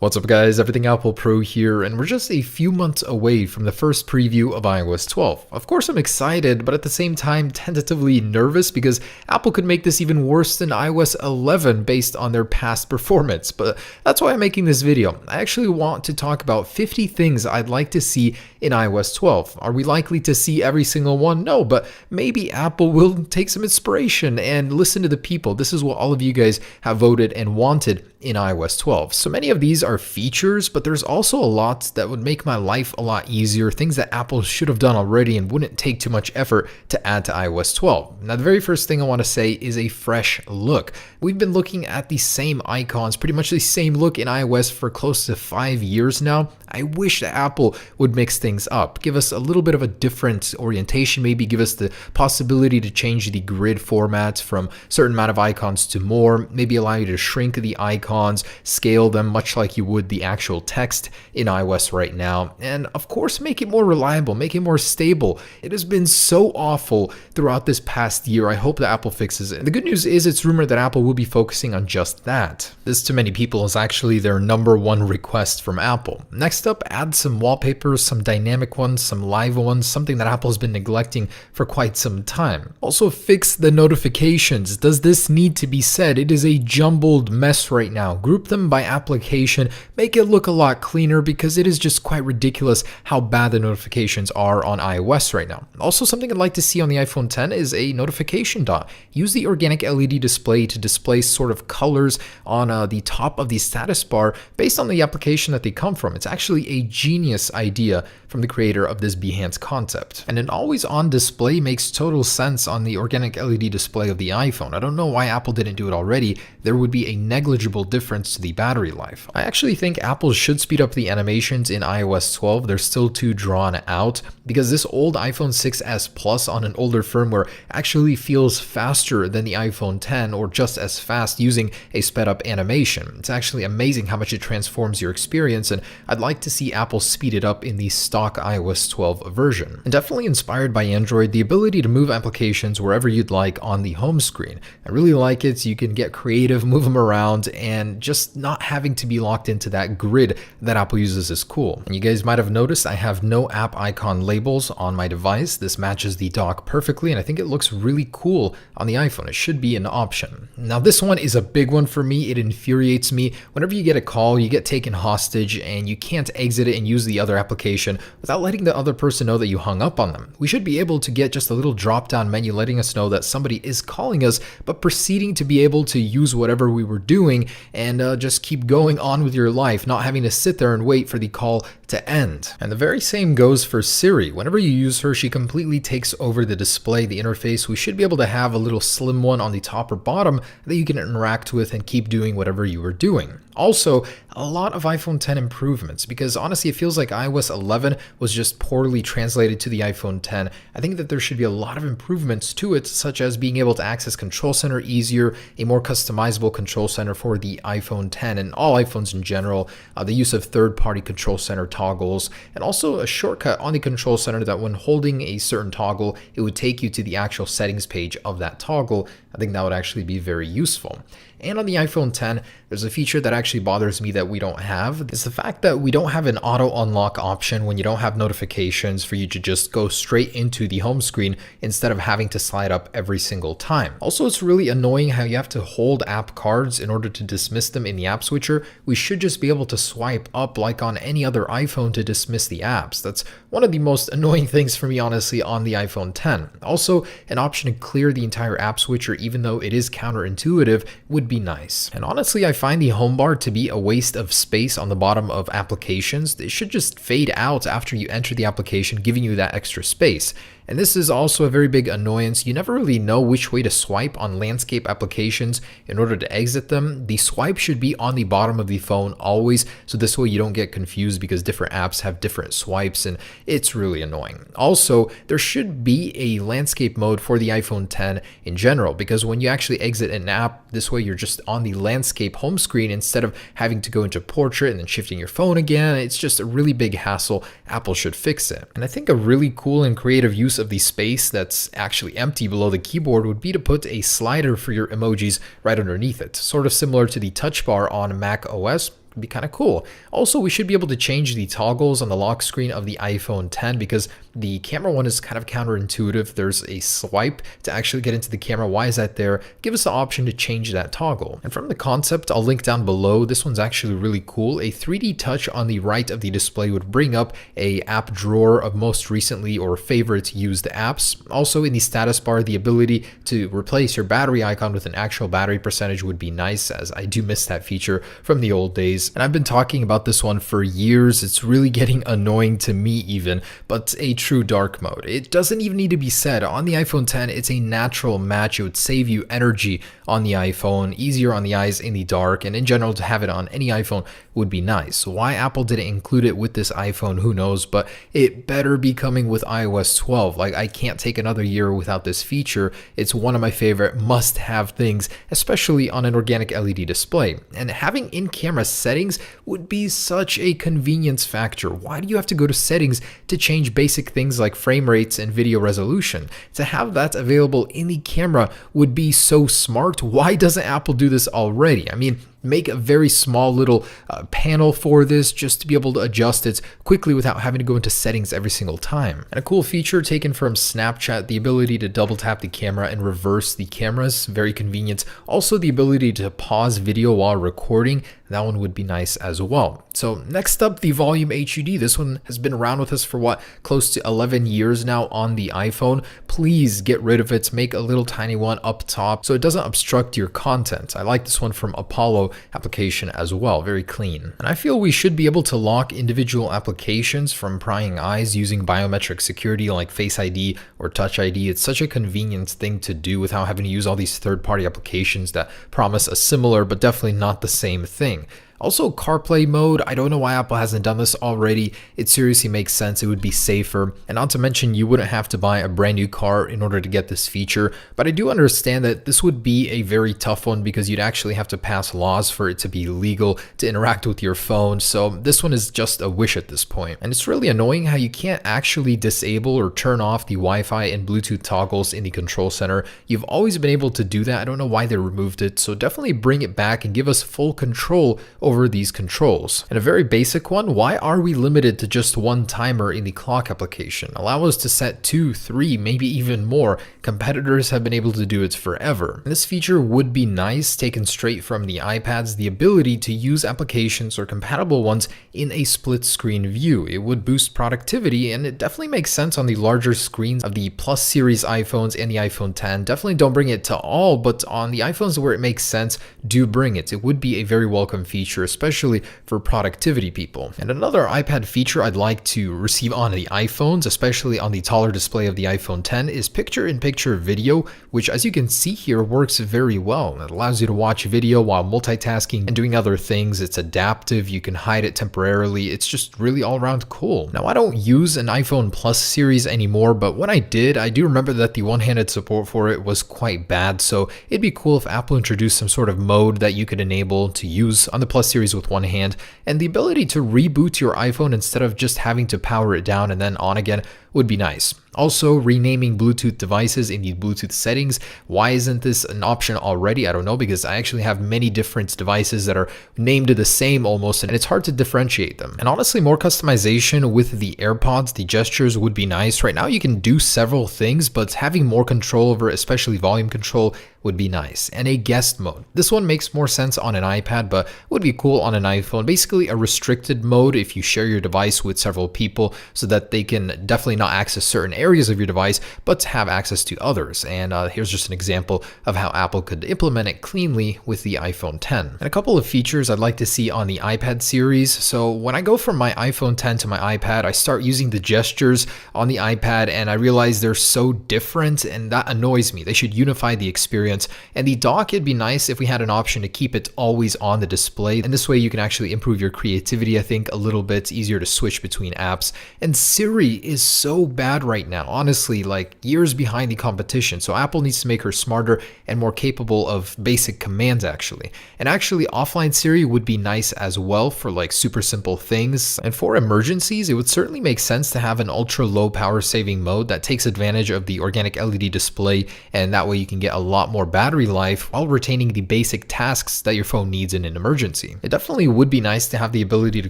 What's up guys, Everything Apple Pro here, and we're just a few months away from the first preview of iOS 12. Of course I'm excited, but at the same time tentatively nervous because Apple could make this even worse than iOS 11 based on their past performance, but that's why I'm making this video. I actually want to talk about 50 things I'd like to see in iOS 12. Are we likely to see every single one? No, but maybe Apple will take some inspiration and listen to the people. This is what all of you guys have voted and wanted in iOS 12. So many of these are features, but there's also a lot that would make my life a lot easier, things that Apple should have done already and wouldn't take too much effort to add to iOS 12. Now, the very first thing I want to say is a fresh look. We've been looking at the same icons, pretty much the same look in iOS for close to 5 years now. I wish that Apple would mix things up, give us a little bit of a different orientation, maybe give us the possibility to change the grid format from certain amount of icons to more, maybe allow you to shrink the icons, scale them much like you would the actual text in iOS right now, and of course make it more reliable, make it more stable. It has been so awful throughout this past year. I hope that Apple fixes it. And the good news is it's rumored that Apple will be focusing on just that. This to many people is actually their #1 request from Apple. Next up, add some wallpapers, some dynamic ones, some live ones, something that Apple has been neglecting for quite some time. Also fix the notifications. Does this need to be said? It is a jumbled mess right now. Group them by application, make it look a lot cleaner because it is just quite ridiculous how bad the notifications are on iOS right now. Also, something I'd like to see on the iPhone 10 is a notification dot. Use the organic LED display to display sort of colors on the top of the status bar based on the application that they come from. It's actually a genius idea from the creator of this Behance concept. And an always-on display makes total sense on the organic LED display of the iPhone. I don't know why Apple didn't do it already. There would be a negligible difference to the battery life. I actually think Apple should speed up the animations in iOS 12. They're still too drawn out because this old iPhone 6s Plus on an older firmware actually feels faster than the iPhone 10 or just as fast using a sped up animation. It's actually amazing how much it transforms your experience, and I'd like to see Apple speed it up in the stock iOS 12 version. And definitely inspired by Android, the ability to move applications wherever you'd like on the home screen. I really like it. You can get creative, move them around, and just not having to be locked into that grid that Apple uses is cool. And you guys might have noticed I have no app icon labels on my device. This matches the dock perfectly, and I think it looks really cool on the iPhone. It should be an option. Now, this one is a big one for me. It infuriates me. Whenever you get a call, you get taken hostage, and you can't exit it and use the other application without letting the other person know that you hung up on them. We should be able to get just a little drop-down menu letting us know that somebody is calling us, but proceeding to be able to use whatever we were doing and just keep going on with your life, not having to sit there and wait for the call to end. And the very same goes for Siri. Whenever you use her, she completely takes over the display, the interface. We should be able to have a little slim one on the top or bottom that you can interact with and keep doing whatever you were doing. Also, a lot of iPhone 10 improvements, because honestly it feels like iOS 11 was just poorly translated to the iPhone 10. I think that there should be a lot of improvements to it, such as being able to access Control Center easier, a more customizable Control Center for the iPhone 10 and all iPhones in general, the use of third-party Control Center toggles, and also a shortcut on the Control Center that when holding a certain toggle, it would take you to the actual settings page of that toggle. I think that would actually be very useful. And on the iPhone 10, there's a feature that actually bothers me that we don't have. It's the fact that we don't have an auto unlock option when you don't have notifications for you to just go straight into the home screen instead of having to slide up every single time. Also, it's really annoying how you have to hold app cards in order to dismiss them in the app switcher. We should just be able to swipe up like on any other iPhone to dismiss the apps. That's one of the most annoying things for me, honestly, on the iPhone 10. Also, an option to clear the entire app switcher, even though it is counterintuitive, would be nice. And honestly, I find the home bar to be a waste of space on the bottom of applications. It should just fade out after you enter the application, giving you that extra space. And this is also a very big annoyance. You never really know which way to swipe on landscape applications in order to exit them. The swipe should be on the bottom of the phone always, so this way you don't get confused because different apps have different swipes and it's really annoying. Also, there should be a landscape mode for the iPhone 10 in general, because when you actually exit an app, this way you're just on the landscape home screen instead of having to go into portrait and then shifting your phone again. It's just a really big hassle. Apple should fix it. And I think a really cool and creative use of the space that's actually empty below the keyboard would be to put a slider for your emojis right underneath it, sort of similar to the touch bar on Mac OS. It'd be kind of cool. Also, we should be able to change the toggles on the lock screen of the iPhone 10 because the camera one is kind of counterintuitive. There's a swipe to actually get into the camera. Why is that there? Give us the option to change that toggle. And from the concept, I'll link down below. This one's actually really cool. A 3D touch on the right of the display would bring up a app drawer of most recently or favorite used apps. Also in the status bar, the ability to replace your battery icon with an actual battery percentage would be nice, as I do miss that feature from the old days. And I've been talking about this one for years. It's really getting annoying to me even, but a true dark mode. It doesn't even need to be said. On the iPhone 10, it's a natural match. It would save you energy on the iPhone, easier on the eyes in the dark, and in general to have it on any iPhone would be nice. Why Apple didn't include it with this iPhone, who knows, but it better be coming with iOS 12. Like, I can't take another year without this feature. It's one of my favorite must-have things, especially on an organic LED display. And having in-camera settings would be such a convenience factor. Why do you have to go to settings to change basic things like frame rates and video resolution? To have that available in the camera would be so smart. Why doesn't Apple do this already? I mean, make a very small little panel for this just to be able to adjust it quickly without having to go into settings every single time. And a cool feature taken from Snapchat, the ability to double tap the camera and reverse the cameras, very convenient. Also the ability to pause video while recording, that one would be nice as well. So next up, the Volume HUD. This one has been around with us for what, close to 11 years now on the iPhone. Please get rid of it, make a little tiny one up top so it doesn't obstruct your content. I like this one from Apollo application as well, very clean. And I feel we should be able to lock individual applications from prying eyes using biometric security like Face ID or Touch ID. It's such a convenient thing to do without having to use all these third-party applications that promise a similar but definitely not the same thing. Also, CarPlay mode, I don't know why Apple hasn't done this already. It seriously makes sense. It would be safer. And not to mention, you wouldn't have to buy a brand new car in order to get this feature. But I do understand that this would be a very tough one because you'd actually have to pass laws for it to be legal to interact with your phone. So this one is just a wish at this point. And it's really annoying how you can't actually disable or turn off the Wi-Fi and Bluetooth toggles in the control center. You've always been able to do that. I don't know why they removed it. So definitely bring it back and give us full control over these controls. And a very basic one, why are we limited to just one timer in the clock application? Allow us to set 2, 3, maybe even more. Competitors have been able to do it forever. And this feature would be nice, taken straight from the iPads, the ability to use applications or compatible ones in a split screen view. It would boost productivity, and it definitely makes sense on the larger screens of the Plus series iPhones and the iPhone 10. Definitely don't bring it to all, but on the iPhones where it makes sense, do bring it. It would be a very welcome feature, especially for productivity people. And another iPad feature I'd like to receive on the iPhones, especially on the taller display of the iPhone 10, is picture-in-picture video, which as you can see here works very well. It allows you to watch video while multitasking and doing other things. It's adaptive, you can hide it temporarily. It's just really all around cool. Now I don't use an iPhone Plus series anymore, but when I did, I do remember that the one-handed support for it was quite bad, so it'd be cool if Apple introduced some sort of mode that you could enable to use on the Plus series with one hand, and the ability to reboot your iPhone instead of just having to power it down and then on again would be nice. Also, renaming Bluetooth devices in the Bluetooth settings. Why isn't this an option already? I don't know, because I actually have many different devices that are named the same almost, and it's hard to differentiate them. And honestly, more customization with the AirPods, the gestures would be nice. Right now, you can do several things, but having more control over, especially volume control, would be nice. And a guest mode. This one makes more sense on an iPad, but would be cool on an iPhone. Basically, a restricted mode if you share your device with several people so that they can definitely not access certain areas of your device, but have access to others. And here's just an example of how Apple could implement it cleanly with the iPhone 10. And a couple of features I'd like to see on the iPad series. So when I go from my iPhone 10 to my iPad, I start using the gestures on the iPad and I realize they're so different, and that annoys me. They should unify the experience. And the dock, it'd be nice if we had an option to keep it always on the display. And this way you can actually improve your creativity, I think, a little bit easier to switch between apps. And Siri is so so bad right now, honestly, like years behind the competition. So Apple needs to make her smarter and more capable of basic commands actually. And actually offline Siri would be nice as well for like super simple things. And for emergencies, it would certainly make sense to have an ultra low power saving mode that takes advantage of the organic LED display, and that way you can get a lot more battery life while retaining the basic tasks that your phone needs in an emergency. It definitely would be nice to have the ability to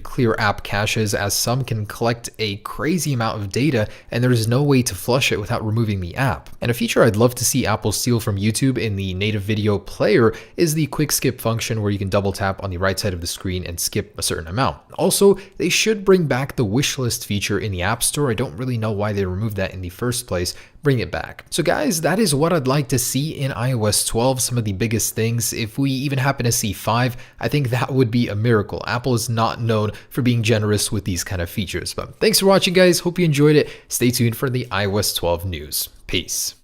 clear app caches, as some can collect a crazy amount of data and there is no way to flush it without removing the app. And a feature I'd love to see Apple steal from YouTube in the native video player is the quick skip function, where you can double tap on the right side of the screen and skip a certain amount. Also, they should bring back the wishlist feature in the App Store. I don't really know why they removed that in the first place. Bring it back. So guys, that is what I'd like to see in iOS 12, some of the biggest things. If we even happen to see 5, I think that would be a miracle. Apple is not known for being generous with these kind of features. But thanks for watching, guys. Hope you enjoyed it. Stay tuned for the iOS 12 news. Peace.